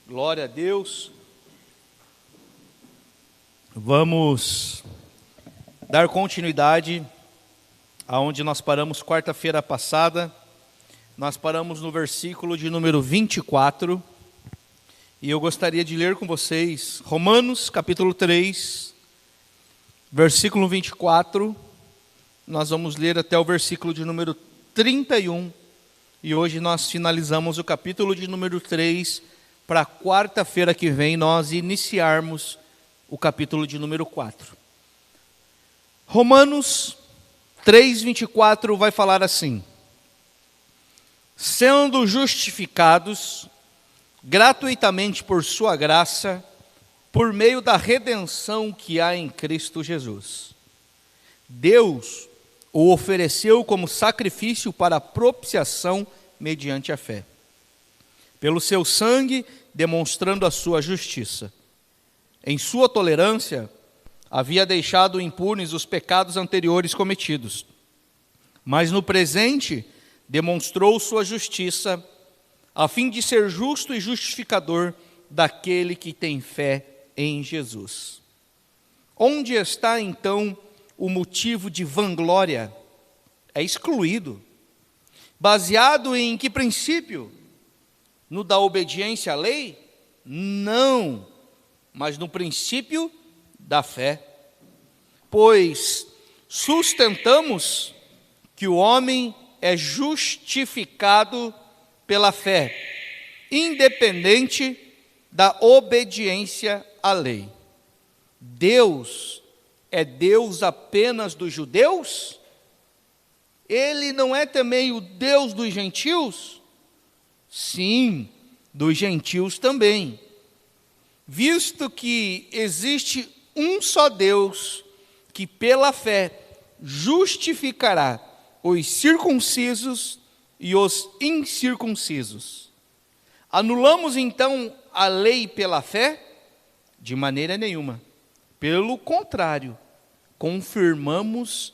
Glória a Deus. Vamos dar continuidade aonde nós paramos quarta-feira passada. Nós paramos no versículo de número 24. E eu gostaria de ler com vocês Romanos capítulo 3, versículo 24. Nós vamos ler até o versículo de número 31. E hoje nós finalizamos o capítulo de número 3, para quarta-feira que vem nós iniciarmos o capítulo de número 4. Romanos 3, 24 vai falar assim: sendo justificados gratuitamente por sua graça, por meio da redenção que há em Cristo Jesus. Deus o ofereceu como sacrifício para propiciação mediante a fé. Pelo seu sangue, demonstrando a sua justiça. Em sua tolerância, havia deixado impunes os pecados anteriores cometidos. Mas no presente, demonstrou sua justiça, a fim de ser justo e justificador daquele que tem fé em Jesus. Onde está então o motivo de vanglória? É excluído. Baseado em que princípio? No da obediência à lei? Não, mas no princípio da fé. Pois sustentamos que o homem é justificado pela fé, independente da obediência à lei. Deus é Deus apenas dos judeus? Ele não é também o Deus dos gentios? Sim, dos gentios também. Visto que existe um só Deus, que pela fé justificará os circuncisos e os incircuncisos. Anulamos então a lei pela fé? De maneira nenhuma. Pelo contrário, confirmamos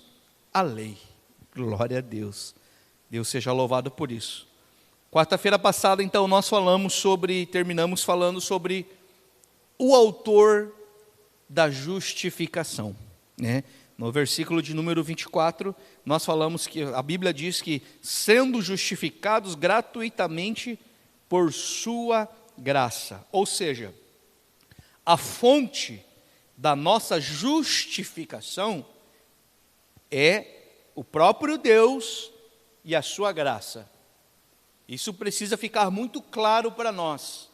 a lei. Glória a Deus. Deus seja louvado por isso. Quarta-feira passada, então, nós terminamos falando sobre o autor da justificação, né? No versículo de número 24, nós falamos que a Bíblia diz que sendo justificados gratuitamente por sua graça. Ou seja, a fonte da nossa justificação é o próprio Deus e a sua graça. Isso precisa ficar muito claro para nós,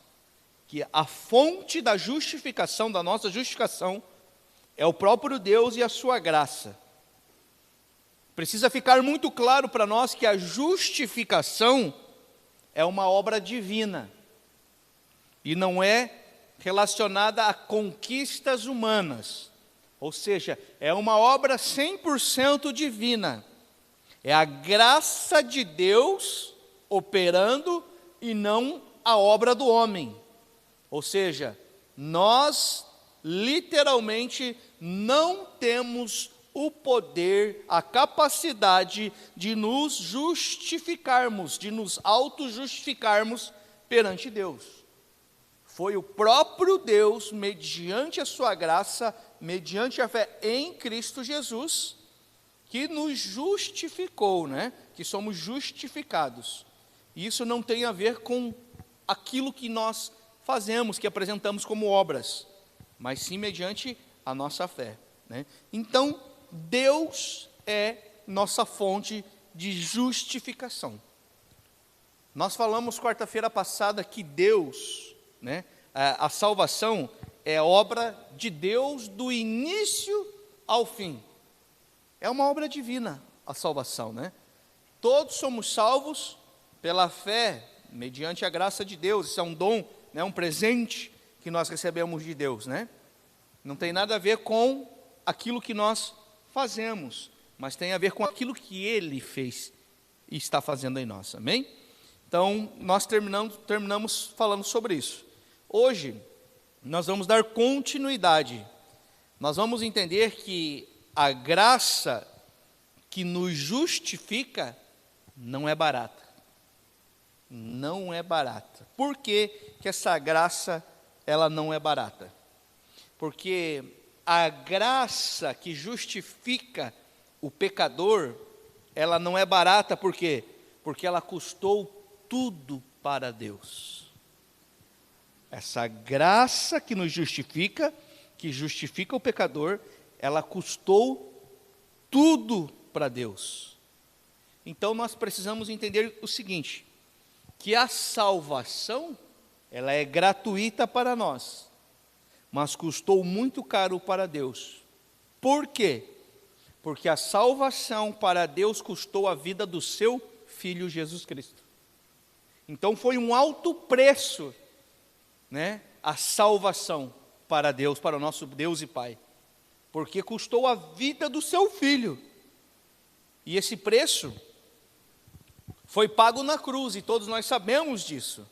que a fonte da justificação, da nossa justificação, é o próprio Deus e a sua graça. Precisa ficar muito claro para nós que a justificação é uma obra divina e não é relacionada a conquistas humanas, ou seja, é uma obra 100% divina. É a graça de Deus operando e não a obra do homem. Ou seja, nós literalmente não temos o poder, a capacidade de nos justificarmos, de nos auto-justificarmos perante Deus. Foi o próprio Deus, mediante a sua graça, mediante a fé em Cristo Jesus, que nos justificou, né? Que somos justificados. Isso não tem a ver com aquilo que nós fazemos, que apresentamos como obras, mas sim mediante a nossa fé, né? Então, Deus é nossa fonte de justificação. Nós falamos quarta-feira passada que Deus, né, a salvação é obra de Deus do início ao fim. É uma obra divina a salvação, né? Todos somos salvos pela fé, mediante a graça de Deus. Isso é um dom, né, um presente que nós recebemos de Deus, né? Não tem nada a ver com aquilo que nós fazemos, mas tem a ver com aquilo que Ele fez e está fazendo em nós, amém? Então, nós terminamos falando sobre isso. Hoje, nós vamos dar continuidade. Nós vamos entender que a graça que nos justifica não é barata. Não é barata. Por que que essa graça, ela não é barata? Porque a graça que justifica o pecador, ela não é barata, por quê? Porque ela custou tudo para Deus. Essa graça que nos justifica, que justifica o pecador, ela custou tudo para Deus. Então nós precisamos entender o seguinte, que a salvação, ela é gratuita para nós, mas custou muito caro para Deus. Por quê? Porque a salvação para Deus custou a vida do seu Filho Jesus Cristo. Então foi um alto preço, né, a salvação para Deus, para o nosso Deus e Pai. Porque custou a vida do seu Filho. E esse preço foi pago na cruz, e todos nós sabemos disso.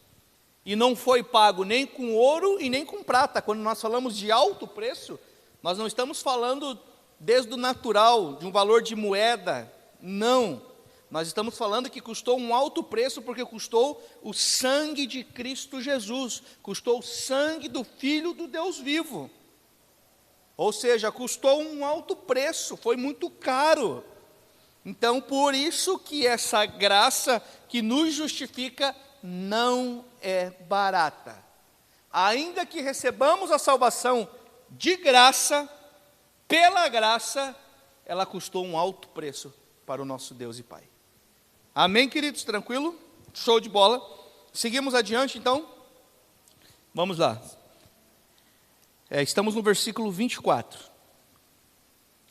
E não foi pago nem com ouro e nem com prata. Quando nós falamos de alto preço, nós não estamos falando desde o natural, de um valor de moeda. Não. Nós estamos falando que custou um alto preço, porque custou o sangue de Cristo Jesus. Custou o sangue do Filho do Deus vivo. Ou seja, custou um alto preço, foi muito caro. Então, por isso que essa graça que nos justifica não é barata. Ainda que recebamos a salvação de graça, pela graça, ela custou um alto preço para o nosso Deus e Pai. Amém, queridos? Tranquilo? Show de bola. Seguimos adiante, então. Vamos lá. Estamos no versículo 24.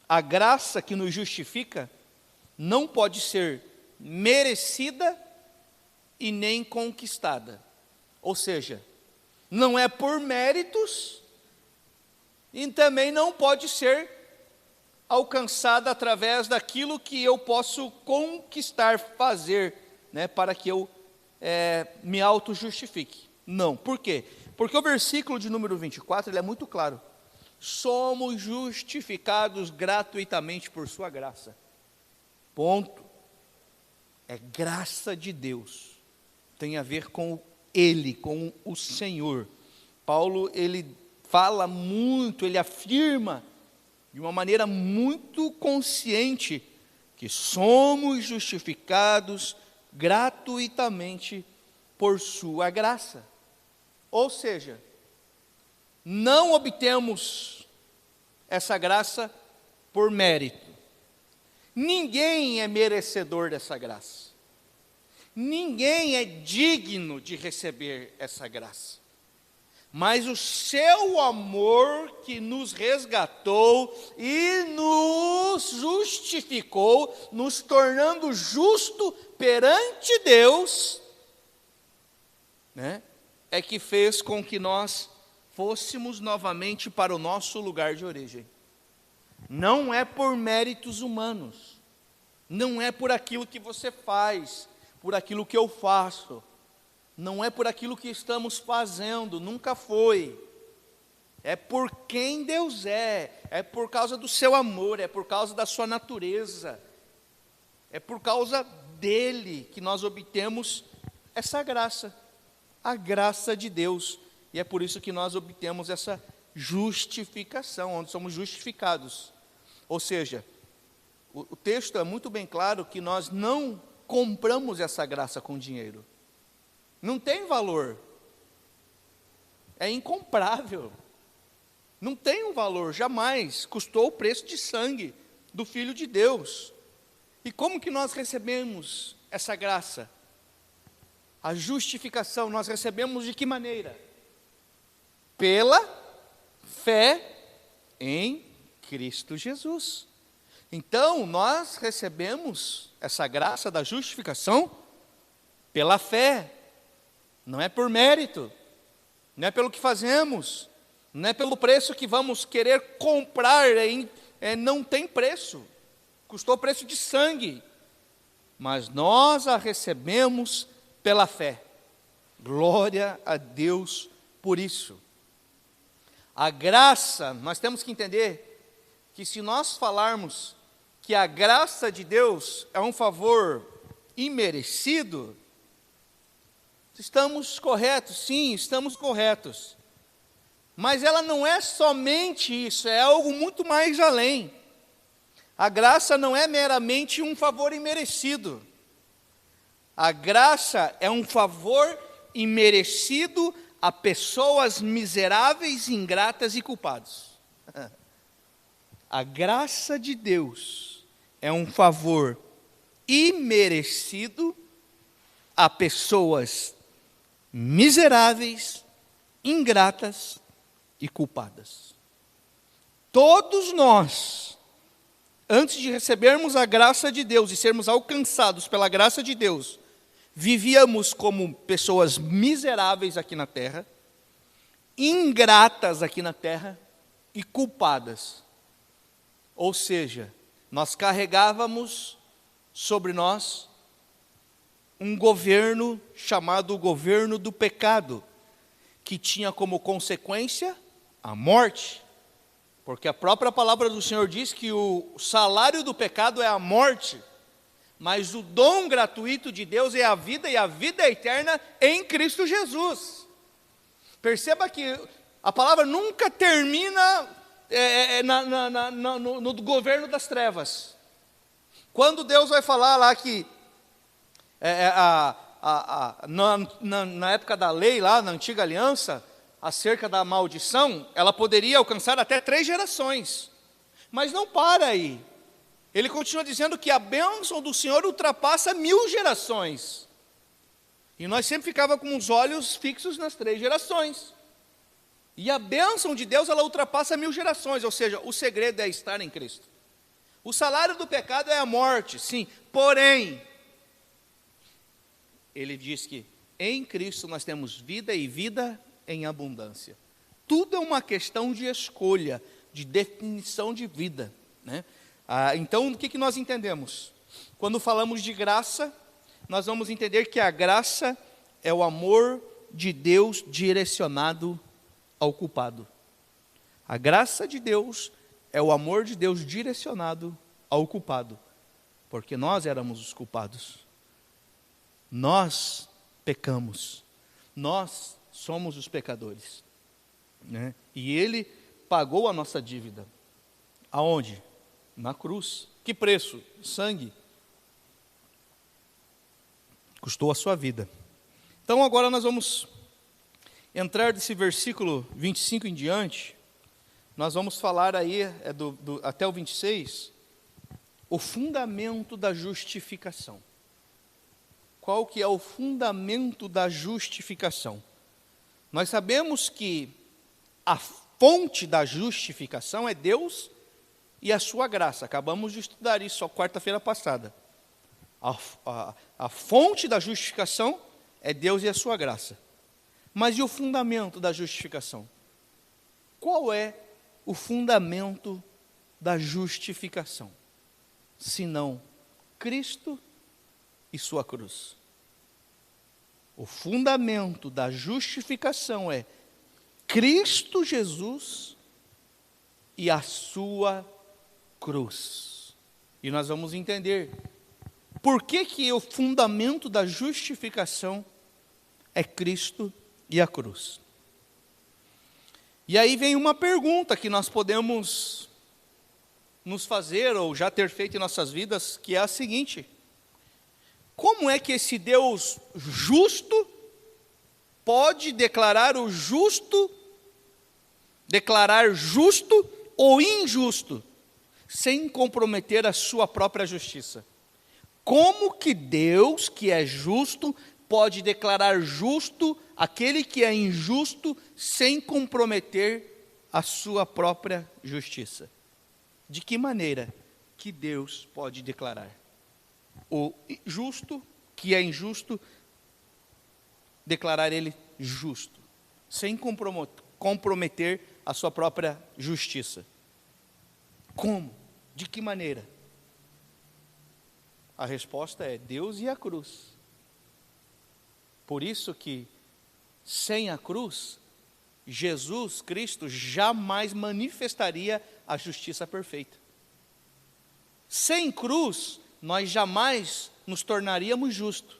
A graça que nos justifica não pode ser merecida e nem conquistada. Ou seja, não é por méritos e também não pode ser alcançada através daquilo que eu posso conquistar, fazer, né, para que eu me auto-justifique. Não, por quê? Porque o versículo de número 24, ele é muito claro. Somos justificados gratuitamente por sua graça. Ponto. É graça de Deus. Tem a ver com Ele, com o Senhor. Paulo, ele fala muito, ele afirma de uma maneira muito consciente que somos justificados gratuitamente por sua graça. Ou seja, não obtemos essa graça por mérito. Ninguém é merecedor dessa graça. Ninguém é digno de receber essa graça. Mas o seu amor que nos resgatou e nos justificou, nos tornando justo perante Deus, né, é que fez com que nós fôssemos novamente para o nosso lugar de origem. Não é por méritos humanos, não é por aquilo que você faz, por aquilo que eu faço, não é por aquilo que estamos fazendo, nunca foi. É por quem Deus é por causa do seu amor, é por causa da sua natureza, é por causa dele que nós obtemos essa graça, a graça de Deus, e é por isso que nós obtemos essa justificação, onde somos justificados. Ou seja, o texto é muito bem claro que nós não compramos essa graça com dinheiro. Não tem valor. É incomprável. Não tem um valor, jamais. Custou o preço de sangue do Filho de Deus. E como que nós recebemos essa graça? A justificação nós recebemos de que maneira? Pela fé em Cristo Jesus. Então, nós recebemos essa graça da justificação pela fé. Não é por mérito, não é pelo que fazemos, não é pelo preço que vamos querer comprar, não tem preço, custou preço de sangue, mas nós a recebemos pela fé. Glória a Deus por isso. A graça, nós temos que entender que se nós falarmos que a graça de Deus é um favor imerecido, Estamos corretos? Sim, estamos corretos. Mas ela não é somente isso, é algo muito mais além. A graça não é meramente um favor imerecido. A graça é um favor imerecido a pessoas miseráveis, ingratas e culpadas. A graça de Deus é um favor imerecido a pessoas miseráveis, ingratas e culpadas. Todos nós, antes de recebermos a graça de Deus e sermos alcançados pela graça de Deus, vivíamos como pessoas miseráveis aqui na terra, ingratas aqui na terra e culpadas. Ou seja, nós carregávamos sobre nós um governo chamado governo do pecado, que tinha como consequência a morte. Porque a própria palavra do Senhor diz que o salário do pecado é a morte, mas o dom gratuito de Deus é a vida, e a vida é eterna em Cristo Jesus. Perceba que a palavra nunca termina no governo das trevas. Quando Deus vai falar lá que, na época da lei, lá na antiga aliança, acerca da maldição, ela poderia alcançar até 3 gerações. Mas não para aí. Ele continua dizendo que a bênção do Senhor ultrapassa 1000 gerações. E nós sempre ficávamos com os olhos fixos nas 3 gerações. E a bênção de Deus, ela ultrapassa 1000 gerações, ou seja, o segredo é estar em Cristo. O salário do pecado é a morte, sim, porém, ele diz que em Cristo nós temos vida e vida em abundância. Tudo é uma questão de escolha, de definição de vida, né? Então, o que nós entendemos? Quando falamos de graça, nós vamos entender que a graça é o amor de Deus direcionado ao culpado. A graça de Deus é o amor de Deus direcionado ao culpado, porque nós éramos os culpados. Nós pecamos, nós somos os pecadores, né? E Ele pagou a nossa dívida. Aonde? Na cruz. Que preço? Sangue. Custou a sua vida. Então agora nós vamos entrar desse versículo 25 em diante. Nós vamos falar aí, até o 26, o fundamento da justificação. Qual que é o fundamento da justificação? Nós sabemos que a fonte da justificação é Deus e a sua graça. Acabamos de estudar isso a quarta-feira passada. A fonte da justificação é Deus e a sua graça. Mas e o fundamento da justificação? Qual é o fundamento da justificação? Senão Cristo e sua cruz. O fundamento da justificação é Cristo Jesus e a sua cruz. E nós vamos entender por que o fundamento da justificação é Cristo e a cruz. E aí vem uma pergunta que nós podemos nos fazer, ou já ter feito em nossas vidas, que é a seguinte: como é que esse Deus justo pode declarar justo ou injusto, sem comprometer a sua própria justiça? Como que Deus, que é justo, pode declarar justo aquele que é injusto, sem comprometer a sua própria justiça? De que maneira que Deus pode declarar o justo, que é injusto, declarar ele justo, sem comprometer a sua própria justiça? Como? De que maneira? A resposta é Deus e a cruz. Por isso que, sem a cruz, Jesus Cristo jamais manifestaria a justiça perfeita. Sem cruz, nós jamais nos tornaríamos justos.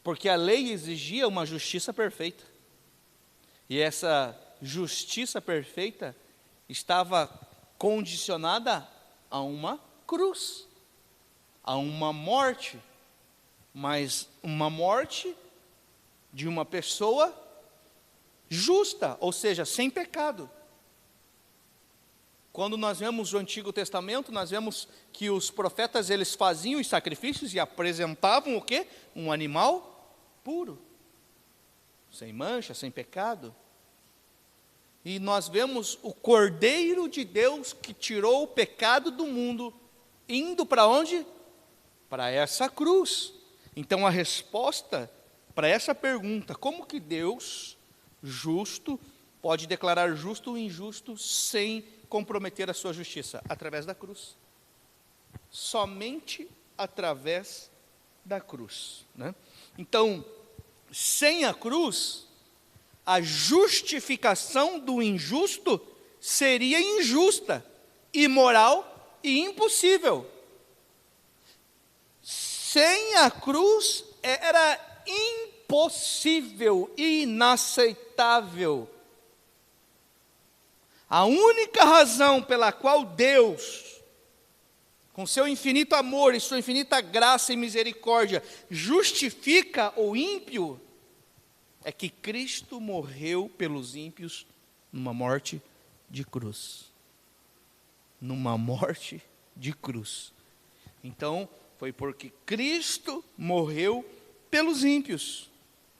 Porque a lei exigia uma justiça perfeita. E essa justiça perfeita estava condicionada a uma cruz, a uma morte, mas uma morte de uma pessoa justa, ou seja, sem pecado. Quando nós vemos o Antigo Testamento, nós vemos que os profetas, eles faziam os sacrifícios e apresentavam o quê? Um animal puro, sem mancha, sem pecado. E nós vemos o Cordeiro de Deus que tirou o pecado do mundo, indo para onde? Para essa cruz. Então a resposta para essa pergunta, como que Deus, justo, pode declarar justo o injusto sem comprometer a sua justiça? Através da cruz. Somente através da cruz, né? Então, sem a cruz, a justificação do injusto seria injusta, imoral e impossível. Sem a cruz era impossível, inaceitável. A única razão pela qual Deus, com seu infinito amor e sua infinita graça e misericórdia, justifica o ímpio, é que Cristo morreu pelos ímpios numa morte de cruz. Numa morte de cruz. Então, foi porque Cristo morreu pelos ímpios,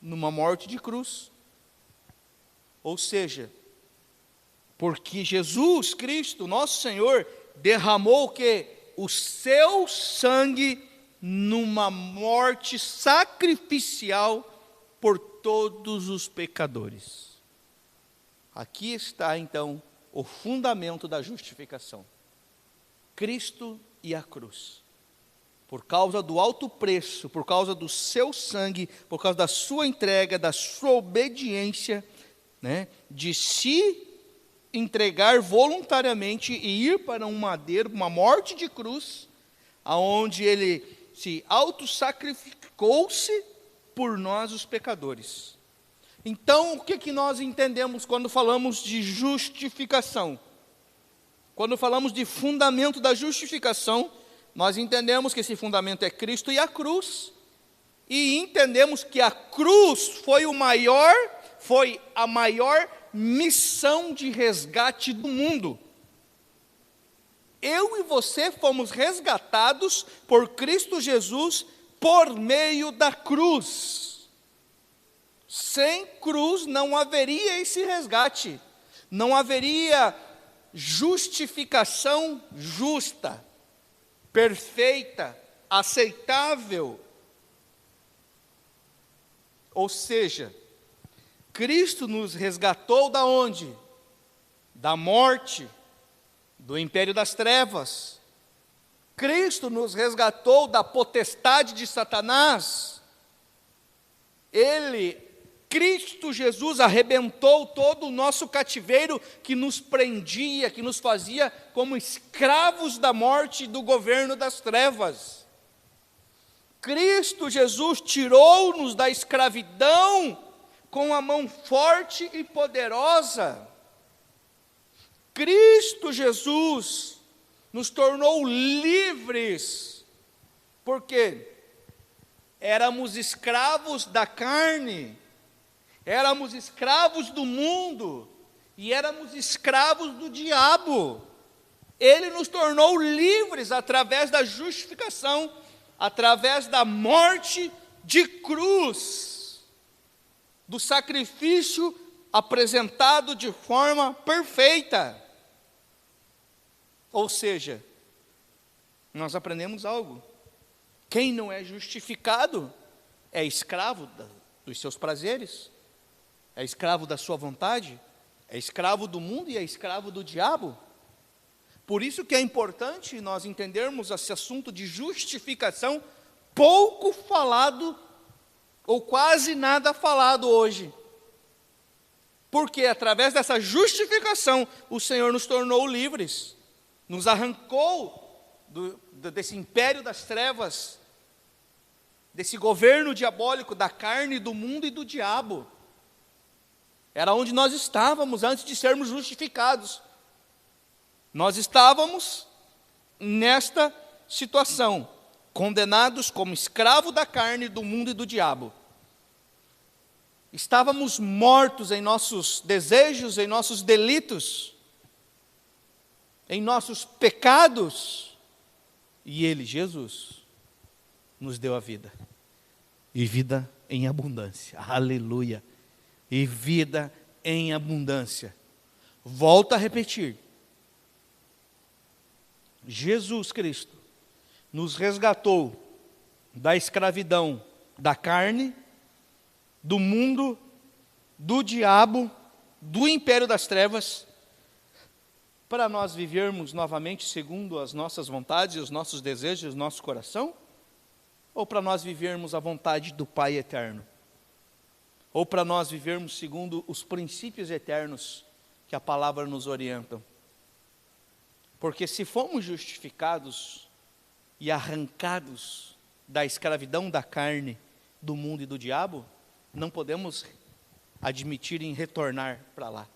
numa morte de cruz. Ou seja, porque Jesus Cristo, nosso Senhor, derramou o quê? O seu sangue numa morte sacrificial por todos os pecadores. Aqui está então o fundamento da justificação. Cristo e a cruz. Por causa do alto preço, por causa do seu sangue, por causa da sua entrega, da sua obediência, né, de se entregar voluntariamente e ir para um madeiro, uma morte de cruz, aonde ele se auto-sacrificou-se por nós os pecadores. Então, o que nós entendemos quando falamos de justificação? Quando falamos de fundamento da justificação, nós entendemos que esse fundamento é Cristo e a cruz, e entendemos que a cruz foi a maior missão de resgate do mundo. Eu e você fomos resgatados por Cristo Jesus por meio da cruz. Sem cruz não haveria esse resgate, não haveria justificação justa, perfeita, aceitável. Ou seja, Cristo nos resgatou da onde? Da morte, do império das trevas. Cristo nos resgatou da potestade de Satanás. Cristo Jesus arrebentou todo o nosso cativeiro que nos prendia, que nos fazia como escravos da morte e do governo das trevas. Cristo Jesus tirou-nos da escravidão com a mão forte e poderosa. Cristo Jesus nos tornou livres, porque éramos escravos da carne, éramos escravos do mundo, e éramos escravos do diabo. Ele nos tornou livres através da justificação, através da morte de cruz, do sacrifício apresentado de forma perfeita. Ou seja, nós aprendemos algo. Quem não é justificado é escravo dos seus prazeres, é escravo da sua vontade, é escravo do mundo e é escravo do diabo. Por isso que é importante nós entendermos esse assunto de justificação, pouco falado, ou quase nada falado hoje. Porque através dessa justificação, o Senhor nos tornou livres, nos arrancou desse império das trevas, desse governo diabólico da carne, do mundo e do diabo. Era onde nós estávamos antes de sermos justificados. Nós estávamos nesta situação, condenados como escravo da carne, do mundo e do diabo. Estávamos mortos em nossos desejos, em nossos delitos, em nossos pecados, e Ele, Jesus, nos deu a vida, e vida em abundância, aleluia, e vida em abundância. Volto a repetir, Jesus Cristo nos resgatou da escravidão da carne, do mundo, do diabo, do império das trevas, para nós vivermos novamente segundo as nossas vontades, os nossos desejos, o nosso coração? Ou para nós vivermos a vontade do Pai eterno? Ou para nós vivermos segundo os princípios eternos que a palavra nos orienta? Porque se fomos justificados e arrancados da escravidão da carne, do mundo e do diabo, não podemos admitir em retornar para lá.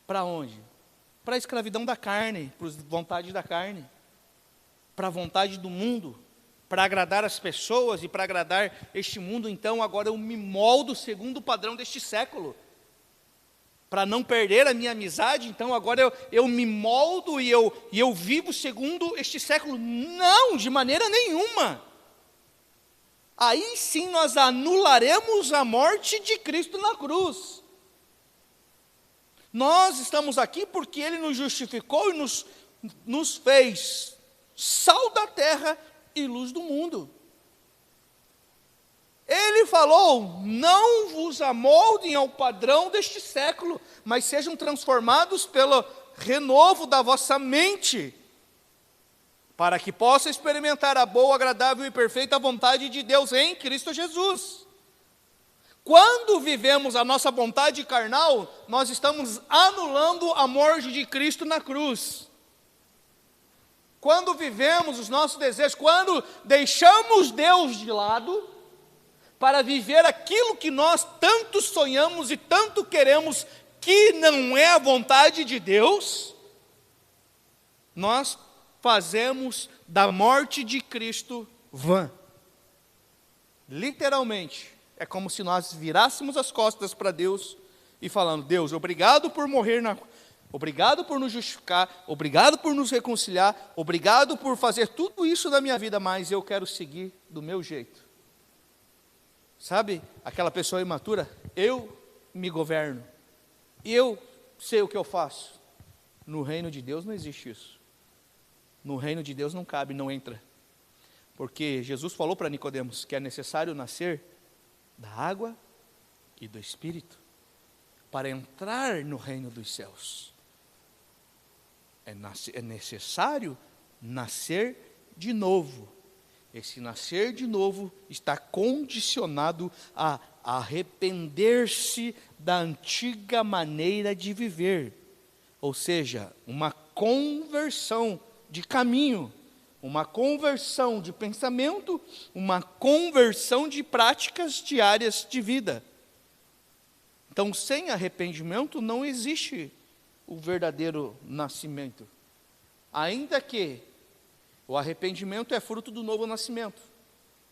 Para onde? Para a escravidão da carne, para a vontade da carne, para a vontade do mundo, para agradar as pessoas e para agradar este mundo. Então agora eu me moldo segundo o padrão deste século, para não perder a minha amizade. Então agora eu me moldo e eu vivo segundo este século. Não, de maneira nenhuma. Aí sim nós anularemos a morte de Cristo na cruz. Nós estamos aqui porque Ele nos justificou e nos fez sal da terra e luz do mundo. Ele falou: não vos amoldem ao padrão deste século, mas sejam transformados pelo renovo da vossa mente, para que possa experimentar a boa, agradável e perfeita vontade de Deus em Cristo Jesus. Quando vivemos a nossa vontade carnal, nós estamos anulando a morte de Cristo na cruz. Quando vivemos os nossos desejos, quando deixamos Deus de lado, para viver aquilo que nós tanto sonhamos e tanto queremos, que não é a vontade de Deus, nós fazemos da morte de Cristo vã. Literalmente, é como se nós virássemos as costas para Deus e falando: Deus, obrigado por morrer obrigado por nos justificar, obrigado por nos reconciliar, obrigado por fazer tudo isso na minha vida, mas eu quero seguir do meu jeito. Sabe, aquela pessoa imatura: eu me governo, eu sei o que eu faço. No reino de Deus não existe isso. No reino de Deus não cabe, não entra. Porque Jesus falou para Nicodemos que é necessário nascer da água e do Espírito para entrar no reino dos céus. É necessário nascer de novo. Esse nascer de novo está condicionado a arrepender-se da antiga maneira de viver, ou seja, uma conversão de caminho, uma conversão de pensamento, uma conversão de práticas diárias de vida. Então, sem arrependimento não existe o verdadeiro nascimento, ainda que o arrependimento é fruto do novo nascimento.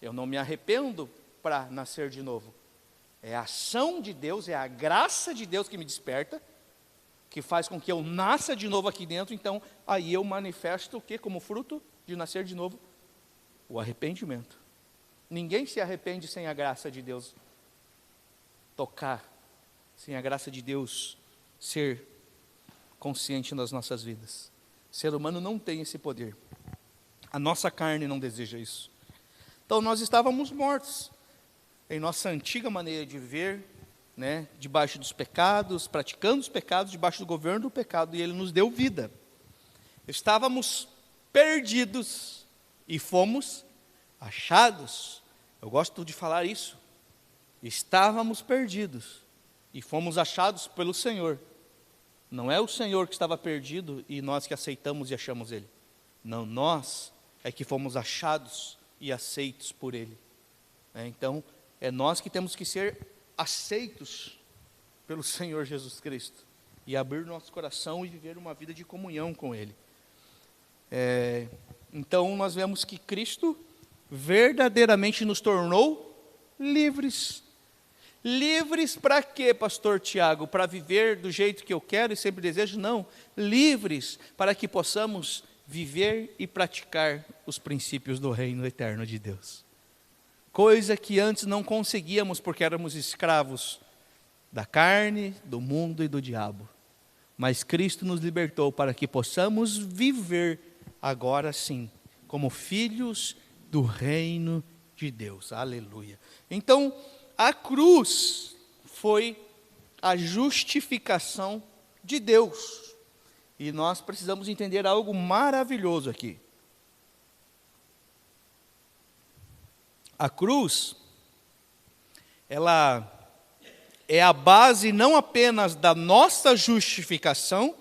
Eu não me arrependo para nascer de novo. É a ação de Deus, é a graça de Deus que me desperta, que faz com que eu nasça de novo aqui dentro. Então, aí eu manifesto o que como fruto de nascer de novo? O arrependimento. Ninguém se arrepende sem a graça de Deus tocar, sem a graça de Deus ser consciente nas nossas vidas. O ser humano não tem esse poder. A nossa carne não deseja isso. Então nós estávamos mortos em nossa antiga maneira de viver, né, debaixo dos pecados, praticando os pecados, debaixo do governo do pecado, e Ele nos deu vida. Estávamos perdidos e fomos achados. Eu gosto de falar isso. Estávamos perdidos e fomos achados pelo Senhor. Não é o Senhor que estava perdido e nós que aceitamos e achamos Ele. Não, nós é que fomos achados e aceitos por Ele. Então, é nós que temos que ser aceitos pelo Senhor Jesus Cristo e abrir nosso coração e viver uma vida de comunhão com Ele. Então, nós vemos que Cristo verdadeiramente nos tornou livres. Livres para quê, pastor Tiago? Para viver do jeito que eu quero e sempre desejo? Não. Livres para que possamos viver e praticar os princípios do reino eterno de Deus. Coisa que antes não conseguíamos porque éramos escravos da carne, do mundo e do diabo. Mas Cristo nos libertou para que possamos viver agora sim, como filhos do reino de Deus. Aleluia. Então, a cruz foi a justificação de Deus. E nós precisamos entender algo maravilhoso aqui. A cruz, ela é a base não apenas da nossa justificação,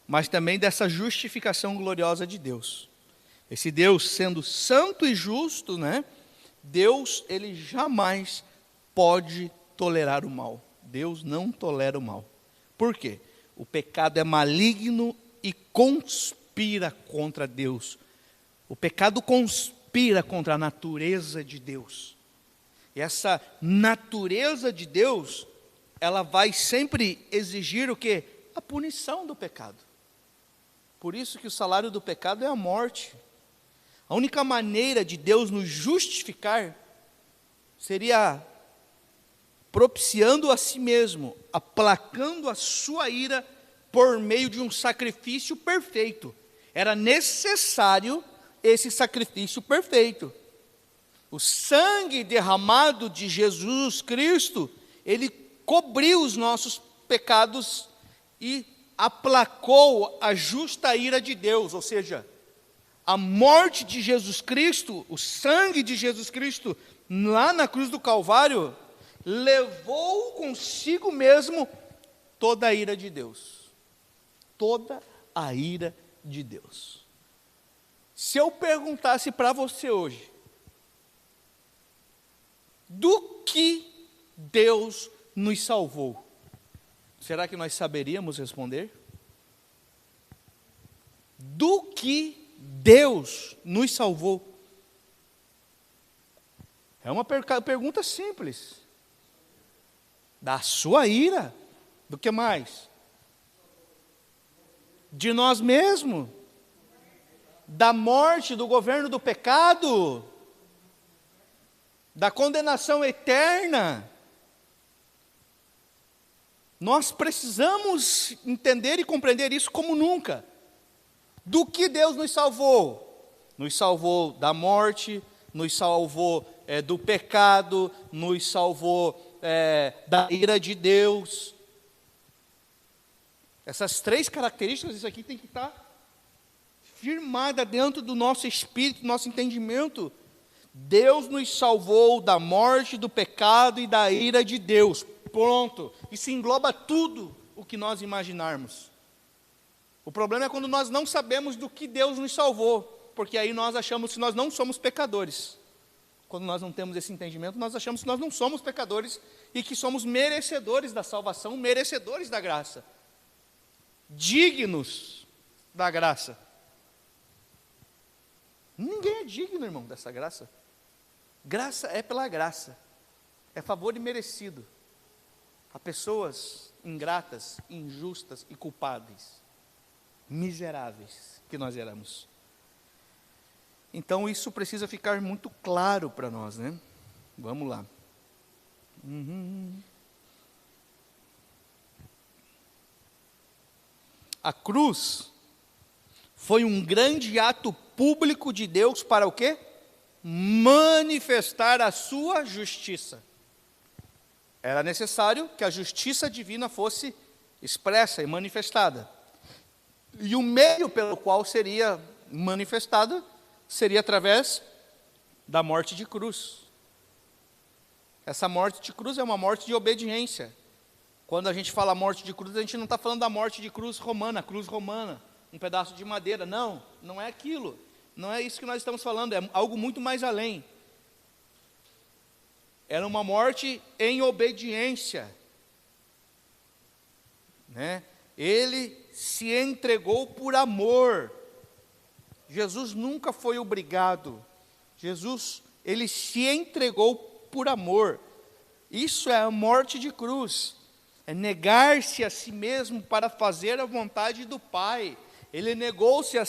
mas também dessa justificação gloriosa de Deus. Esse Deus sendo santo e justo, né? Deus, ele jamais pode tolerar o mal. Deus não tolera o mal. Por quê? O pecado é maligno e conspira contra Deus. O pecado conspira contra a natureza de Deus. E essa natureza de Deus, ela vai sempre exigir o quê? A punição do pecado. Por isso que o salário do pecado é a morte. A única maneira de Deus nos justificar seria propiciando a si mesmo, aplacando a sua ira por meio de um sacrifício perfeito. Era necessário esse sacrifício perfeito. O sangue derramado de Jesus Cristo, ele cobriu os nossos pecados e aplacou a justa ira de Deus, ou seja, a morte de Jesus Cristo, o sangue de Jesus Cristo, lá na cruz do Calvário, levou consigo mesmo toda a ira de Deus. Toda a ira de Deus. Se eu perguntasse para você hoje, do que Deus nos salvou, será que nós saberíamos responder? Do que Deus nos salvou? É uma pergunta simples. Da sua ira? Do que mais? De nós mesmos? Da morte, do governo do pecado? Da condenação eterna? Nós precisamos entender e compreender isso como nunca. Do que Deus nos salvou? Nos salvou da morte, nos salvou do pecado, nos salvou da ira de Deus. Essas três características, isso aqui tem que estar firmada dentro do nosso espírito, do nosso entendimento. Deus nos salvou da morte, do pecado e da ira de Deus. Pronto. Isso engloba tudo o que nós imaginarmos. O problema é quando nós não sabemos do que Deus nos salvou, porque aí nós achamos que nós não somos pecadores. Quando nós não temos esse entendimento, nós achamos que nós não somos pecadores e que somos merecedores da salvação, merecedores da graça, dignos da graça. Ninguém é digno, irmão, dessa graça. Graça é pela graça, é favor imerecido a pessoas ingratas, injustas e culpadas, miseráveis que nós éramos. Então isso precisa ficar muito claro para nós, né? Vamos lá. A cruz foi um grande ato público de Deus para o quê? Manifestar a sua justiça. Era necessário que a justiça divina fosse expressa e manifestada. E o meio pelo qual seria manifestada seria através da morte de cruz. Essa morte de cruz é uma morte de obediência. Quando a gente fala morte de cruz, a gente não está falando da morte de cruz romana, um pedaço de madeira. Não, não é aquilo. Não é isso que nós estamos falando, é algo muito mais além. era uma morte em obediência, né? Ele se entregou por amor. Jesus nunca foi obrigado. Jesus, ele se entregou por amor. Isso é a morte de cruz. É negar-se a si mesmo para fazer a vontade do Pai. Ele negou-se a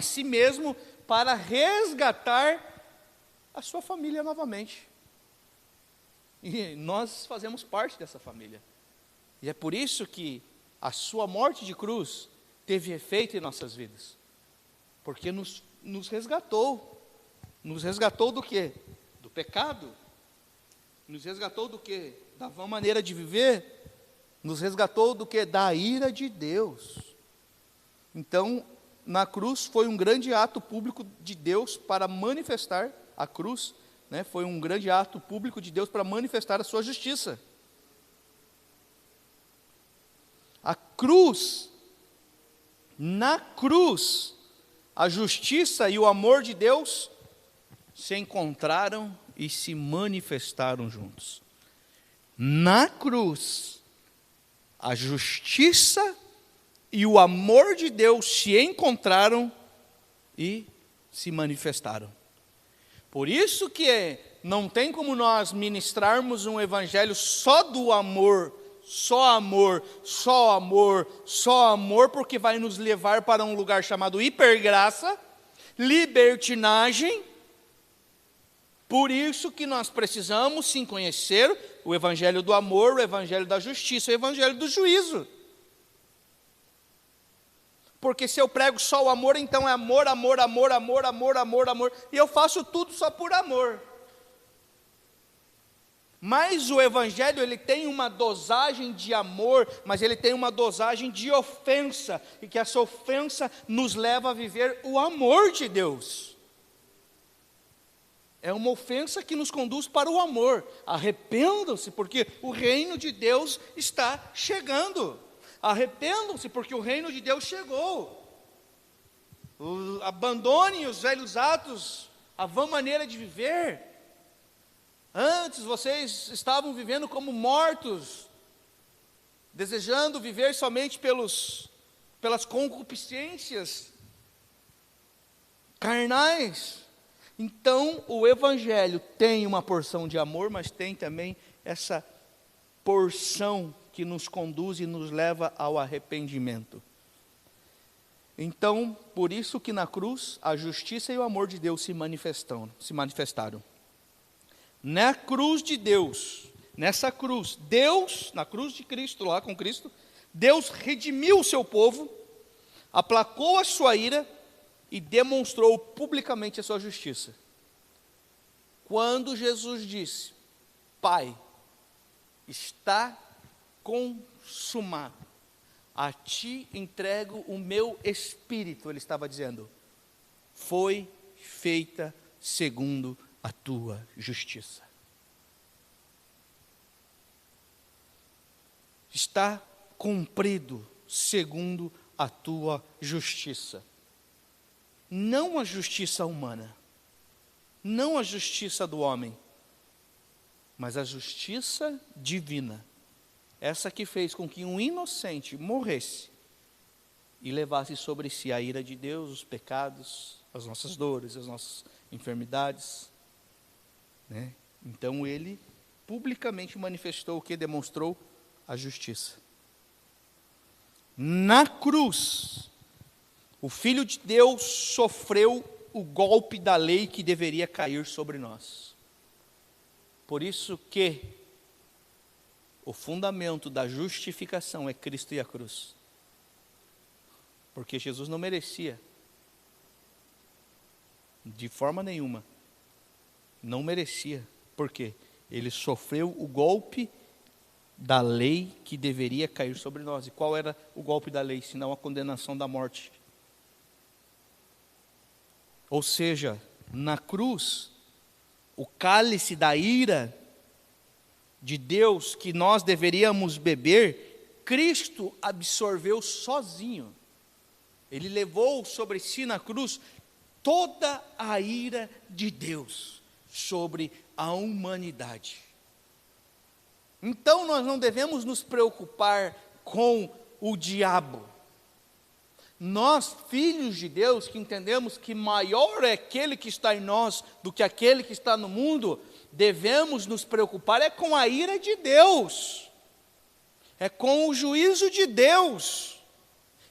si mesmo para resgatar a sua família novamente. E nós fazemos parte dessa família. E é por isso que a sua morte de cruz teve efeito em nossas vidas. Porque nos resgatou. Nos resgatou do quê? Do pecado. Nos resgatou do quê? Da vã maneira de viver. Nos resgatou do quê? Da ira de Deus. Então, na cruz foi um grande ato público de Deus para manifestar a cruz, né? Foi um grande ato público de Deus para manifestar a sua justiça. A cruz, na cruz, a justiça e o amor de Deus se encontraram e se manifestaram juntos. Na cruz, a justiça e o amor de Deus se encontraram e se manifestaram. Por isso que não tem como nós ministrarmos um evangelho só do amor, só amor, só amor, só amor, porque vai nos levar para um lugar chamado hipergraça, libertinagem. Por isso que nós precisamos sim conhecer o evangelho do amor, o evangelho da justiça, o evangelho do juízo. Porque se eu prego só o amor, então é amor, amor, amor, amor, amor, amor, amor, e eu faço tudo só por amor. Mas o evangelho, ele tem uma dosagem de amor, mas ele tem uma dosagem de ofensa, e que essa ofensa nos leva a viver o amor de Deus. É uma ofensa que nos conduz para o amor. Arrependam-se, porque o reino de Deus está chegando. Arrependam-se, porque o reino de Deus chegou. Abandonem os velhos atos, a vã maneira de viver. Antes vocês estavam vivendo como mortos, desejando viver somente pelas concupiscências carnais. Então, o evangelho tem uma porção de amor, mas tem também essa porção que nos conduz e nos leva ao arrependimento. Então, por isso que na cruz, a justiça e o amor de Deus se manifestaram. Na cruz de Deus, nessa cruz, Deus, na cruz de Cristo, lá com Cristo, Deus redimiu o seu povo, aplacou a sua ira e demonstrou publicamente a sua justiça. Quando Jesus disse: Pai, está consumado, a ti entrego o meu espírito, ele estava dizendo, foi feita segundo a tua justiça. Está cumprido segundo a tua justiça. Não a justiça humana, não a justiça do homem, mas a justiça divina. Essa que fez com que um inocente morresse e levasse sobre si a ira de Deus, os pecados, as nossas dores, as nossas enfermidades, né? Então ele publicamente manifestou o que demonstrou a justiça. Na cruz, o Filho de Deus sofreu o golpe da lei que deveria cair sobre nós. Por isso que o fundamento da justificação é Cristo e a cruz. Porque Jesus não merecia, de forma nenhuma, não merecia. Por quê? Ele sofreu o golpe da lei que deveria cair sobre nós. E qual era o golpe da lei, senão a condenação da morte? Ou seja, na cruz, o cálice da ira de Deus que nós deveríamos beber, Cristo absorveu sozinho. Ele levou sobre si na cruz toda a ira de Deus sobre a humanidade. Então nós não devemos nos preocupar com o diabo. Nós, filhos de Deus, que entendemos que maior é aquele que está em nós do que aquele que está no mundo, devemos nos preocupar com a ira de Deus, é com o juízo de Deus,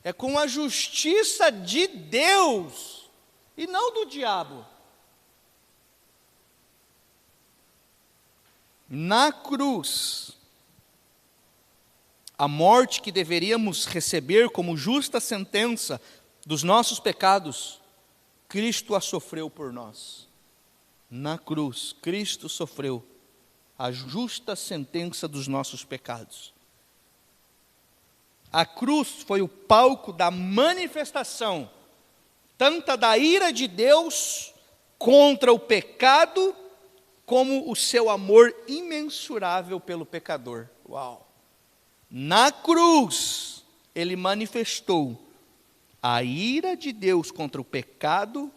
é com a justiça de Deus, e não do diabo. Na cruz, a morte que deveríamos receber como justa sentença dos nossos pecados, Cristo a sofreu por nós. Na cruz, Cristo sofreu a justa sentença dos nossos pecados. A cruz foi o palco da manifestação, tanto da ira de Deus contra o pecado, como o seu amor imensurável pelo pecador. Uau! Na cruz, ele manifestou a ira de Deus contra o pecado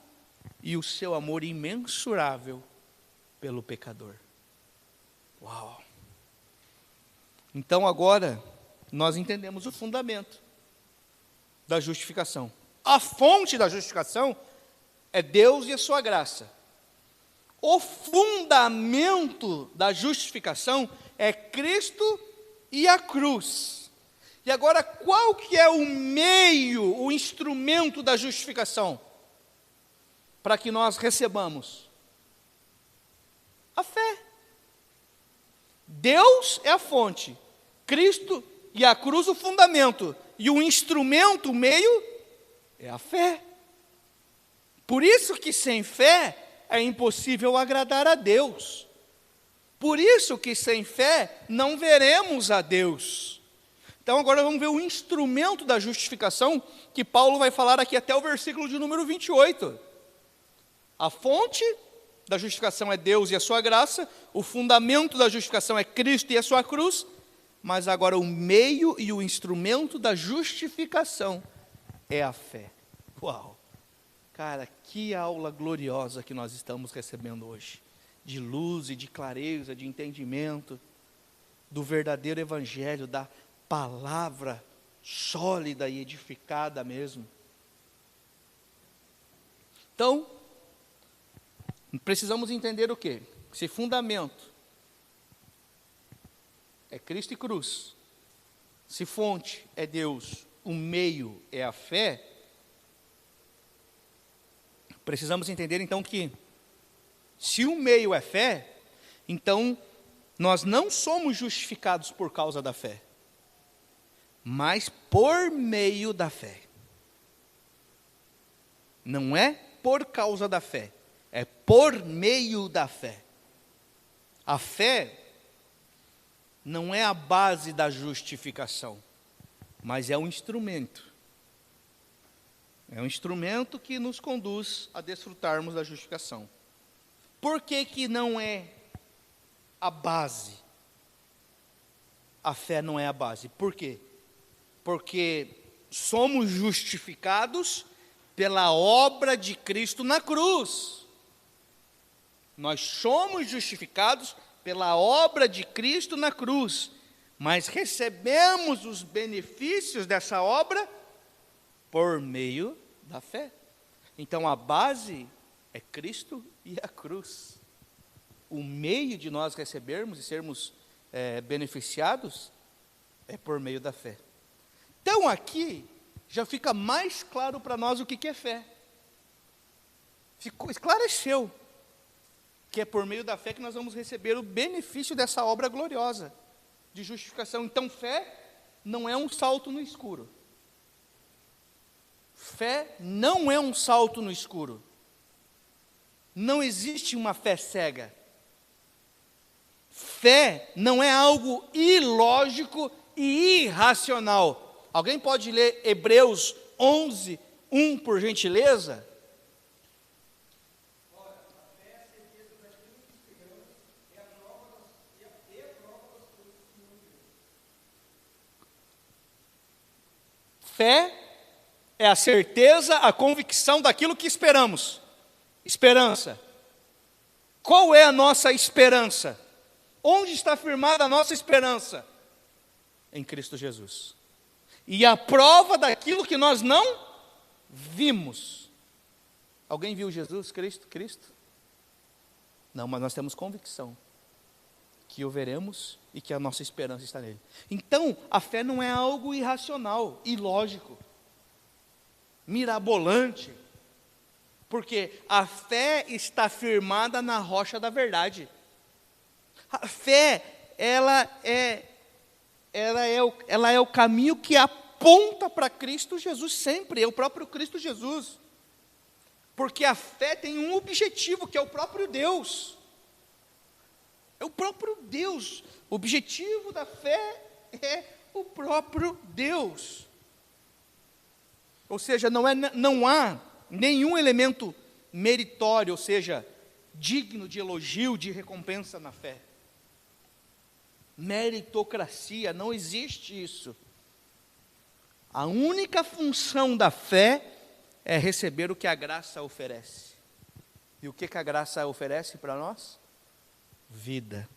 e o seu amor imensurável pelo pecador. Uau! Então agora, nós entendemos o fundamento da justificação. A fonte da justificação é Deus e a sua graça. O fundamento da justificação é Cristo e a cruz. E agora, qual que é o meio, o instrumento da justificação? Para que nós recebamos? A fé. Deus é a fonte, Cristo e a cruz o fundamento, e o instrumento, o meio, é a fé. Por isso que sem fé é impossível agradar a Deus. Por isso que sem fé não veremos a Deus. Então agora vamos ver o instrumento da justificação que Paulo vai falar aqui até o versículo de número 28. A fonte da justificação é Deus e a sua graça, o fundamento da justificação é Cristo e a sua cruz, mas agora o meio e o instrumento da justificação é a fé. Uau! Cara, que aula gloriosa que nós estamos recebendo hoje, de luz e de clareza, de entendimento, do verdadeiro evangelho, da palavra sólida e edificada mesmo. Então, precisamos entender o quê? Esse fundamento é Cristo e cruz, se fonte é Deus, o meio é a fé. Precisamos entender então que, se o meio é fé, então nós não somos justificados por causa da fé, mas por meio da fé. Não é por causa da fé, é por meio da fé. A fé não é a base da justificação, mas é um instrumento. É um instrumento que nos conduz a desfrutarmos da justificação. Por que que não é a base? A fé não é a base. Por quê? Porque somos justificados pela obra de Cristo na cruz. Nós somos justificados pela obra de Cristo na cruz, mas recebemos os benefícios dessa obra por meio da fé. Então a base é Cristo e a cruz. O meio de nós recebermos e sermos beneficiados é por meio da fé. Então aqui já fica mais claro para nós o que é fé. Esclareceu que é por meio da fé que nós vamos receber o benefício dessa obra gloriosa de justificação. Então fé não é um salto no escuro. Fé não é um salto no escuro. Não existe uma fé cega. Fé não é algo ilógico e irracional. Alguém pode ler Hebreus 11, 1, por gentileza? Fé é a certeza, a convicção daquilo que esperamos. Esperança. Qual é a nossa esperança? Onde está firmada a nossa esperança? Em Cristo Jesus. E a prova daquilo que nós não vimos. Alguém viu Jesus Cristo? Não, mas nós temos convicção que o veremos e que a nossa esperança está nele. Então, a fé não é algo irracional, ilógico, mirabolante, porque a fé está firmada na rocha da verdade. A fé, ela é o caminho que aponta para Cristo Jesus sempre, é o próprio Cristo Jesus. Porque a fé tem um objetivo, que é o próprio Deus. É o próprio Deus. O objetivo da fé é o próprio Deus. Ou seja, não há nenhum elemento meritório, ou seja, digno de elogio, de recompensa na fé. Meritocracia, não existe isso. A única função da fé é receber o que a graça oferece. E o que a graça oferece para nós? Vida,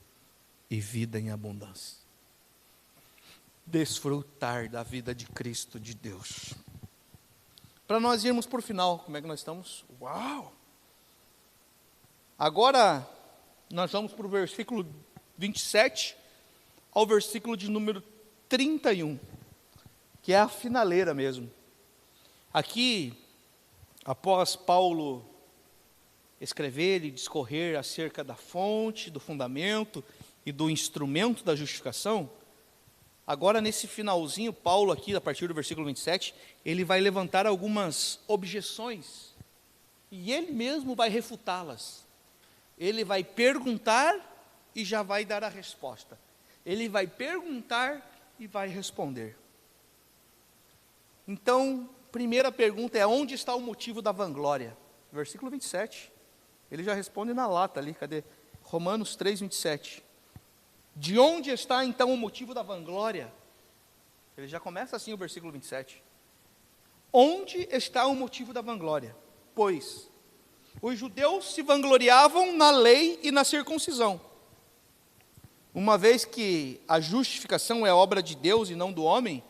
e vida em abundância. Desfrutar da vida de Cristo, de Deus. Para nós irmos por final, como é que nós estamos? Uau! Agora, nós vamos para o versículo 27, ao versículo de número 31, que é a finaleira mesmo. Aqui, após Paulo escrever e discorrer acerca da fonte, do fundamento e do instrumento da justificação, agora nesse finalzinho, Paulo aqui, a partir do versículo 27, ele vai levantar algumas objeções, e ele mesmo vai refutá-las. Ele vai perguntar e já vai dar a resposta. Ele vai perguntar e vai responder. Então, primeira pergunta é: onde está o motivo da vanglória? Versículo 27. Ele já responde na lata ali, cadê? Romanos 3, 27. De onde está então o motivo da vanglória? Ele já começa assim o versículo 27. Onde está o motivo da vanglória? Pois os judeus se vangloriavam na lei e na circuncisão. Uma vez que a justificação é obra de Deus e não do homem,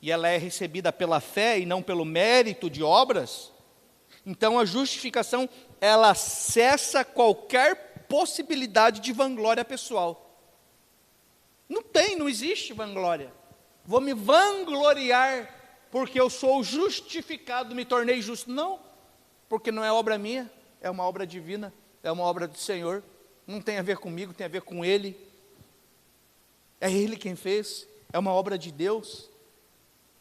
e ela é recebida pela fé e não pelo mérito de obras, então a justificação, ela cessa qualquer possibilidade de vanglória pessoal. Não existe vanglória. Vou me vangloriar porque eu sou justificado, me tornei justo. Não, porque não é obra minha, é uma obra divina, é uma obra do Senhor. Não tem a ver comigo, tem a ver com Ele. É Ele quem fez, é uma obra de Deus.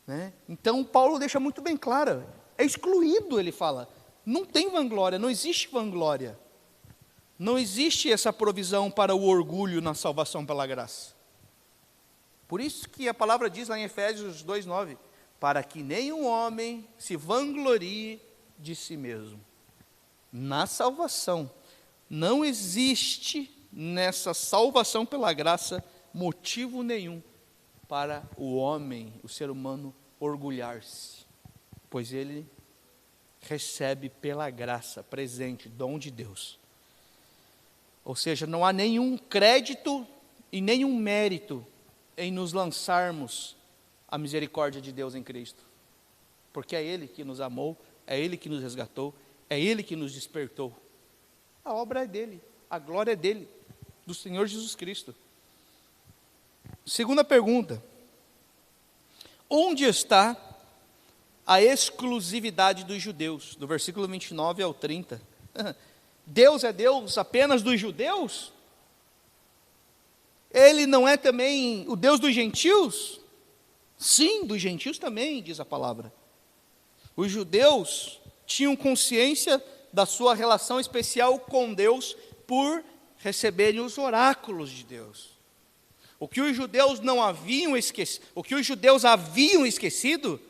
Né? Então Paulo deixa muito bem claro, é excluído, ele fala, não tem vanglória, não existe vanglória, não existe essa provisão para o orgulho na salvação pela graça. Por isso que a palavra diz lá em Efésios 2:9, para que nenhum homem se vanglorie de si mesmo. Na salvação, não existe nessa salvação pela graça motivo nenhum para o homem, o ser humano, orgulhar-se, pois ele recebe pela graça, presente, dom de Deus. Ou seja, não há nenhum crédito e nenhum mérito em nos lançarmos à misericórdia de Deus em Cristo, porque é Ele que nos amou, é Ele que nos resgatou, é Ele que nos despertou. A obra é dele, a glória é dele, do Senhor Jesus Cristo. Segunda pergunta: onde está a exclusividade dos judeus? Do versículo 29 ao 30. Deus é Deus apenas dos judeus? Ele não é também o Deus dos gentios? Sim, dos gentios também, diz a palavra. Os judeus tinham consciência da sua relação especial com Deus por receberem os oráculos de Deus. O que os judeus não haviam esquecido, o que os judeus haviam esquecido,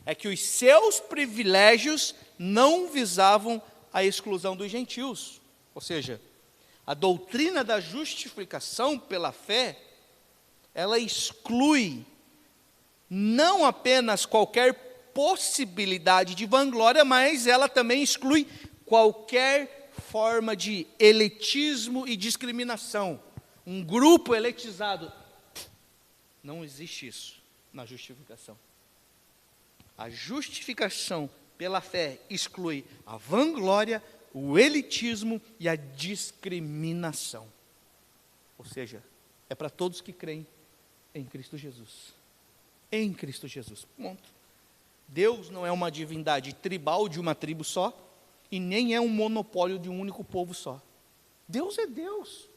é que os seus privilégios não visavam a exclusão dos gentios. Ou seja, a doutrina da justificação pela fé, ela exclui não apenas qualquer possibilidade de vanglória, mas ela também exclui qualquer forma de elitismo e discriminação. um grupo elitizado. Não existe isso na justificação. A justificação pela fé exclui a vanglória, o elitismo e a discriminação. Ou seja, é para todos que creem em Cristo Jesus. Em Cristo Jesus, ponto. Deus não é uma divindade tribal de uma tribo só, e nem é um monopólio de um único povo só. Deus é Deus.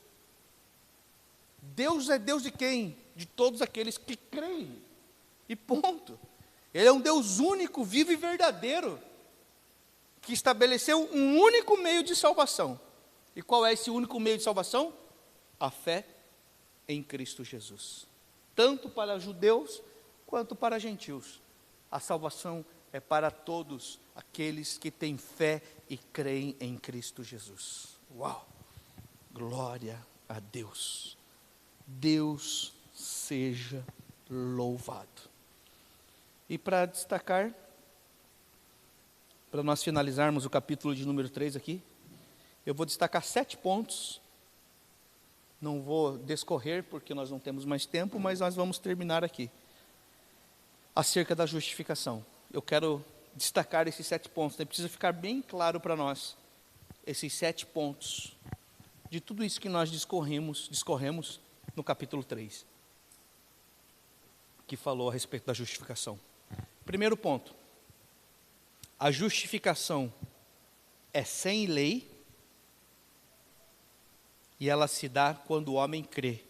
Deus é Deus de quem? De todos aqueles que creem. E ponto. Ele é um Deus único, vivo e verdadeiro, que estabeleceu um único meio de salvação. E qual é esse único meio de salvação? A fé em Cristo Jesus. Tanto para judeus quanto para gentios. A salvação é para todos aqueles que têm fé e creem em Cristo Jesus. Uau! Glória a Deus. Deus seja louvado. E para destacar, para nós finalizarmos o capítulo de número 3 aqui, eu vou destacar 7 pontos. Não vou descorrer porque nós não temos mais tempo, mas nós vamos terminar aqui. Acerca da justificação. Eu quero destacar esses 7 pontos. Precisa ficar bem claro para nós esses 7 pontos de tudo isso que nós discorremos no capítulo 3, que falou a respeito da justificação. Primeiro ponto, a justificação é sem lei e ela se dá quando o homem crê.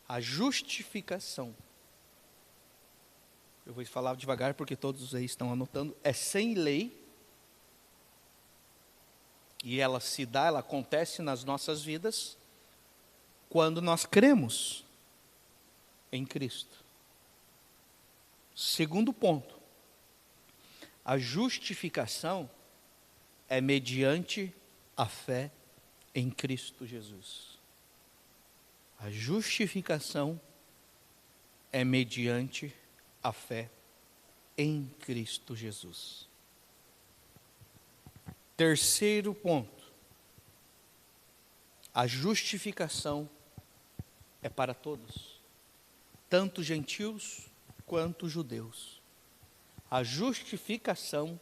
A justificação, eu vou falar devagar porque todos aí estão anotando, é sem lei e ela se dá, ela acontece nas nossas vidas quando nós cremos em Cristo. Segundo ponto, a justificação é mediante a fé em Cristo Jesus. A justificação é mediante a fé em Cristo Jesus. Terceiro ponto, a justificação é para todos, tanto gentios quanto judeus. A justificação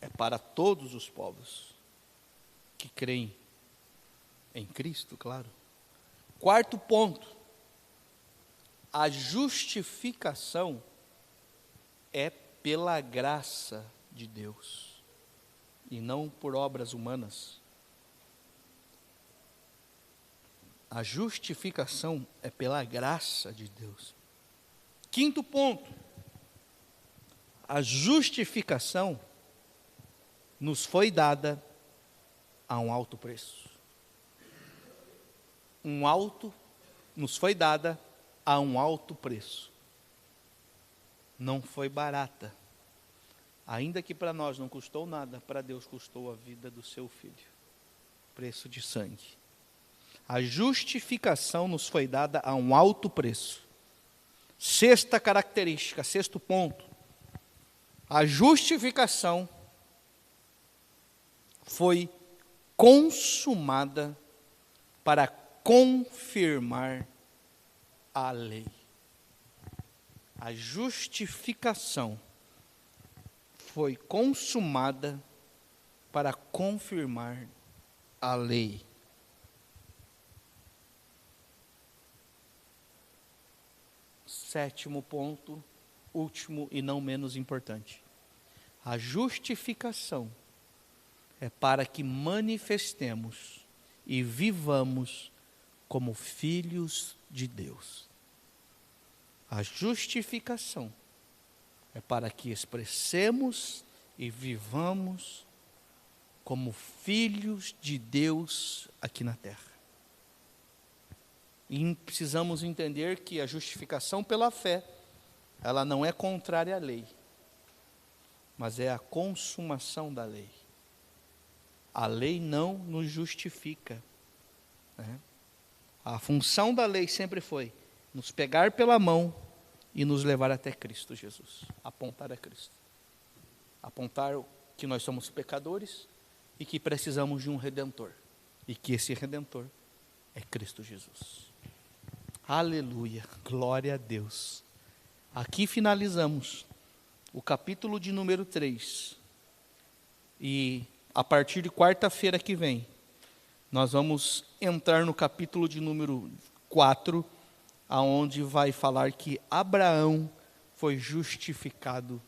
é para todos os povos que creem em Cristo, claro. Quarto ponto, a justificação é pela graça de Deus e não por obras humanas. A justificação é pela graça de Deus. Quinto ponto, a justificação nos foi dada a um alto preço. Nos foi dada a um alto preço. Não foi barata. Ainda que para nós não custou nada, para Deus custou a vida do seu filho. Preço de sangue. A justificação nos foi dada a um alto preço. Sexta característica, sexto ponto. A justificação foi consumada para confirmar a lei. A justificação foi consumada para confirmar a lei. Sétimo ponto, último e não menos importante. A justificação é para que manifestemos e vivamos como filhos de Deus. A justificação é para que expressemos e vivamos como filhos de Deus aqui na terra. E precisamos entender que a justificação pela fé, ela não é contrária à lei, mas é a consumação da lei. A lei não nos justifica, né? A função da lei sempre foi nos pegar pela mão e nos levar até Cristo Jesus, apontar a Cristo. Apontar que nós somos pecadores e que precisamos de um Redentor. E que esse Redentor é Cristo Jesus. Aleluia, glória a Deus. Aqui finalizamos o capítulo de número 3. E a partir de quarta-feira que vem, nós vamos entrar no capítulo de número 4, aonde vai falar que Abraão foi justificado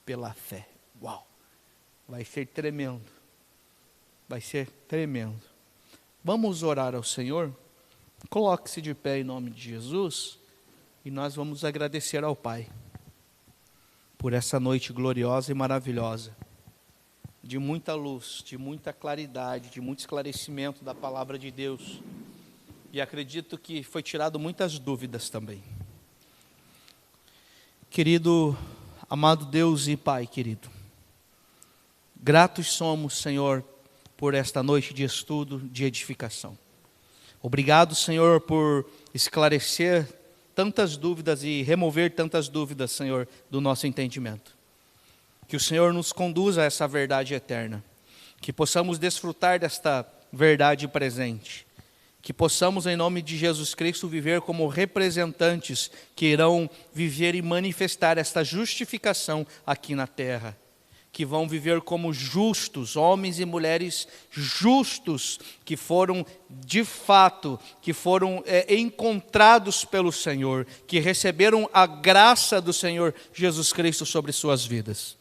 pela fé. Uau! Vai ser tremendo. Vai ser tremendo. Vamos orar ao Senhor? Coloque-se de pé em nome de Jesus e nós vamos agradecer ao Pai por essa noite gloriosa e maravilhosa, de muita luz, de muita claridade, de muito esclarecimento da palavra de Deus. E acredito que foi tirado muitas dúvidas também. Querido, amado Deus e Pai querido, gratos somos, Senhor, por esta noite de estudo, de edificação. Obrigado, Senhor, por esclarecer tantas dúvidas e remover tantas dúvidas, Senhor, do nosso entendimento. Que o Senhor nos conduza a essa verdade eterna. Que possamos desfrutar desta verdade presente. Que possamos, em nome de Jesus Cristo, viver como representantes que irão viver e manifestar esta justificação aqui na terra. Que vão viver como justos, homens e mulheres justos, que foram de fato, que foram encontrados pelo Senhor, que receberam a graça do Senhor Jesus Cristo sobre suas vidas.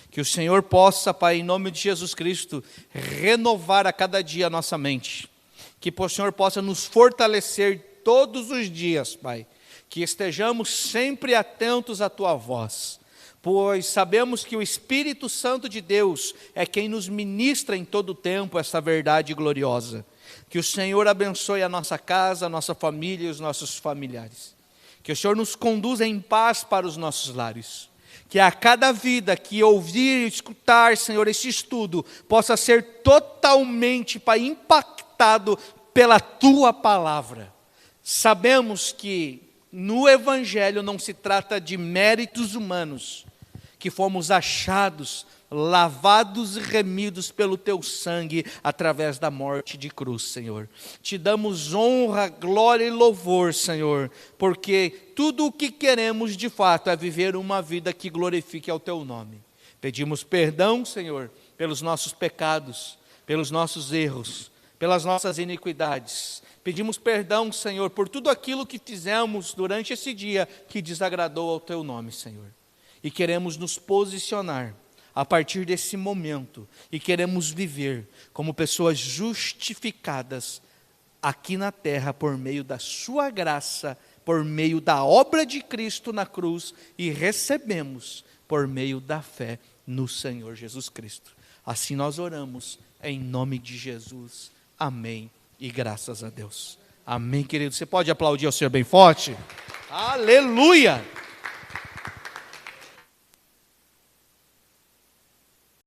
Que o Senhor possa, Pai, em nome de Jesus Cristo, renovar a cada dia a nossa mente. Que o Senhor possa nos fortalecer todos os dias, Pai. Que estejamos sempre atentos à Tua voz. Pois sabemos que o Espírito Santo de Deus é quem nos ministra em todo o tempo essa verdade gloriosa. Que o Senhor abençoe a nossa casa, a nossa família e os nossos familiares. Que o Senhor nos conduza em paz para os nossos lares. Que a cada vida que ouvir e escutar, Senhor, esse estudo, possa ser totalmente, Pai, impactado pela Tua palavra. Sabemos que no Evangelho não se trata de méritos humanos, que fomos achados, lavados e remidos pelo Teu sangue através da morte de cruz, Senhor. Te damos honra, glória e louvor, Senhor, porque tudo o que queremos de fato é viver uma vida que glorifique ao Teu nome. Pedimos perdão, Senhor, pelos nossos pecados, pelos nossos erros, pelas nossas iniquidades. Pedimos perdão, Senhor, por tudo aquilo que fizemos durante esse dia que desagradou ao Teu nome, Senhor. E queremos nos posicionar a partir desse momento e queremos viver como pessoas justificadas aqui na terra por meio da Sua graça, por meio da obra de Cristo na cruz e recebemos por meio da fé no Senhor Jesus Cristo. Assim nós oramos em nome de Jesus. Amém. E graças a Deus. Amém, querido. Você pode aplaudir ao Senhor bem forte? Aleluia!